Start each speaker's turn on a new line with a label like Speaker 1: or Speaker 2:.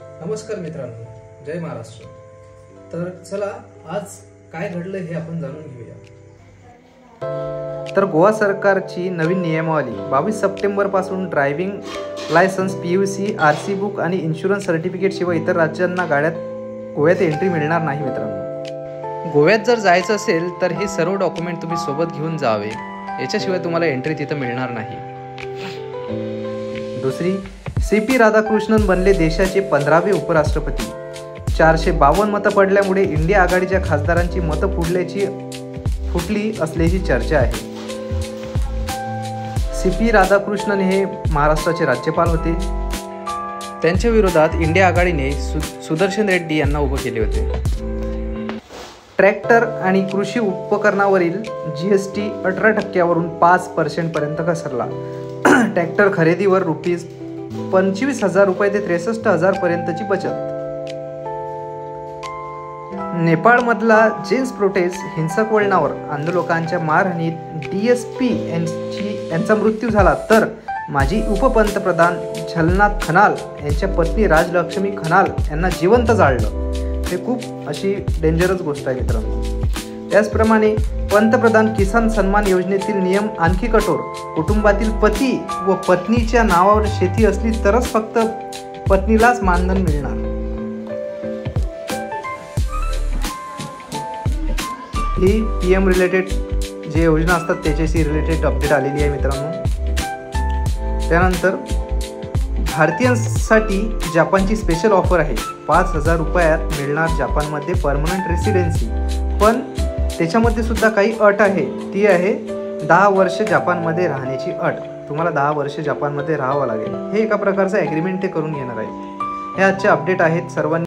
Speaker 1: नमस्कार मित्रांनो, जय महाराष्ट्र। तर चला आज काय घडलं हे आपण जाणून घेऊया।
Speaker 2: तर गोवा सरकारची नवीन नियमावली 22 सप्टेंबर पासून driving licence, PUC, RC book आणि इन्शुरन्स सर्टिफिकेट शिवाय इतर राज्यांना गोव्यात एंट्री मिळणार नाही मित्रांनो। गोव्यात जर जायचं असेल तर हे सर्व डॉक्युमेंट तुम्ही सोबत घेऊन जावे, याच्याशिवाय तुम्हाला एंट्री तिथं मिळणार नाही। दुसरी, CP राधाकृष्णन बनले देशाचे 15वे उपराष्ट्रपती। 452 मतं पडल्यामुळे इंडिया आघाडीच्या खासदारांची मतं फुटली असल्याची चर्चा आहे। CP राधाकृष्णन हे महाराष्ट्राचे राज्यपाल होते। त्यांच्या विरोधात इंडिया आघाडीने सुदर्शन रेड्डी यांना उभे केले होते। ट्रॅक्टर आणि कृषी उपकरणावरील GST 18% 5% पर्यंत घसरला। ट्रॅक्टर खरेदीवर ₹25,000 ते 63,000 पर्यंतची बचत। नेपाळमधला जेन्स प्रोटेस्ट हिंसक वळणावर, आंदोलकांच्या मारहाणीत DSP यांचा मृत्यू झाला, तर माजी उपपंतप्रधान झलनाथ खनाल यांच्या पत्नी राजलक्ष्मी खनाल यांना जिवंत जाळलं। हे खूप अशी डेंजरस गोष्ट आहे मित्रांनो। त्याचप्रमाणे पंतप्रधान किसान सन्मान योजनेतील नियम आणखी कठोर। कुटुंबातील पती व पत्नीच्या नावावर शेती असली तरच फक्त पत्नीलाच मानधन मिळणार। ही PM रिलेटेड जे योजना असतात त्याच्याशी रिलेटेड अपडेट आलेली आहे मित्रांनो। त्यानंतर भारतीयांसाठी जपानची स्पेशल ऑफर आहे। ₹5,000 मिळणार जपानमध्ये परमनंट रेसिडेन्सी, पण त्याच्यामध्ये सुद्धा काही अट आहे। ती आहे 10 वर्ष जपानमध्ये राहण्याची अट। तुम्हाला 10 वर्ष जपानमध्ये राहावं लागेल। हे एका प्रकारचं ॲग्रीमेंट ते करून घेणार आहेत। हे आजचे अपडेट आहेत। सर्वांनी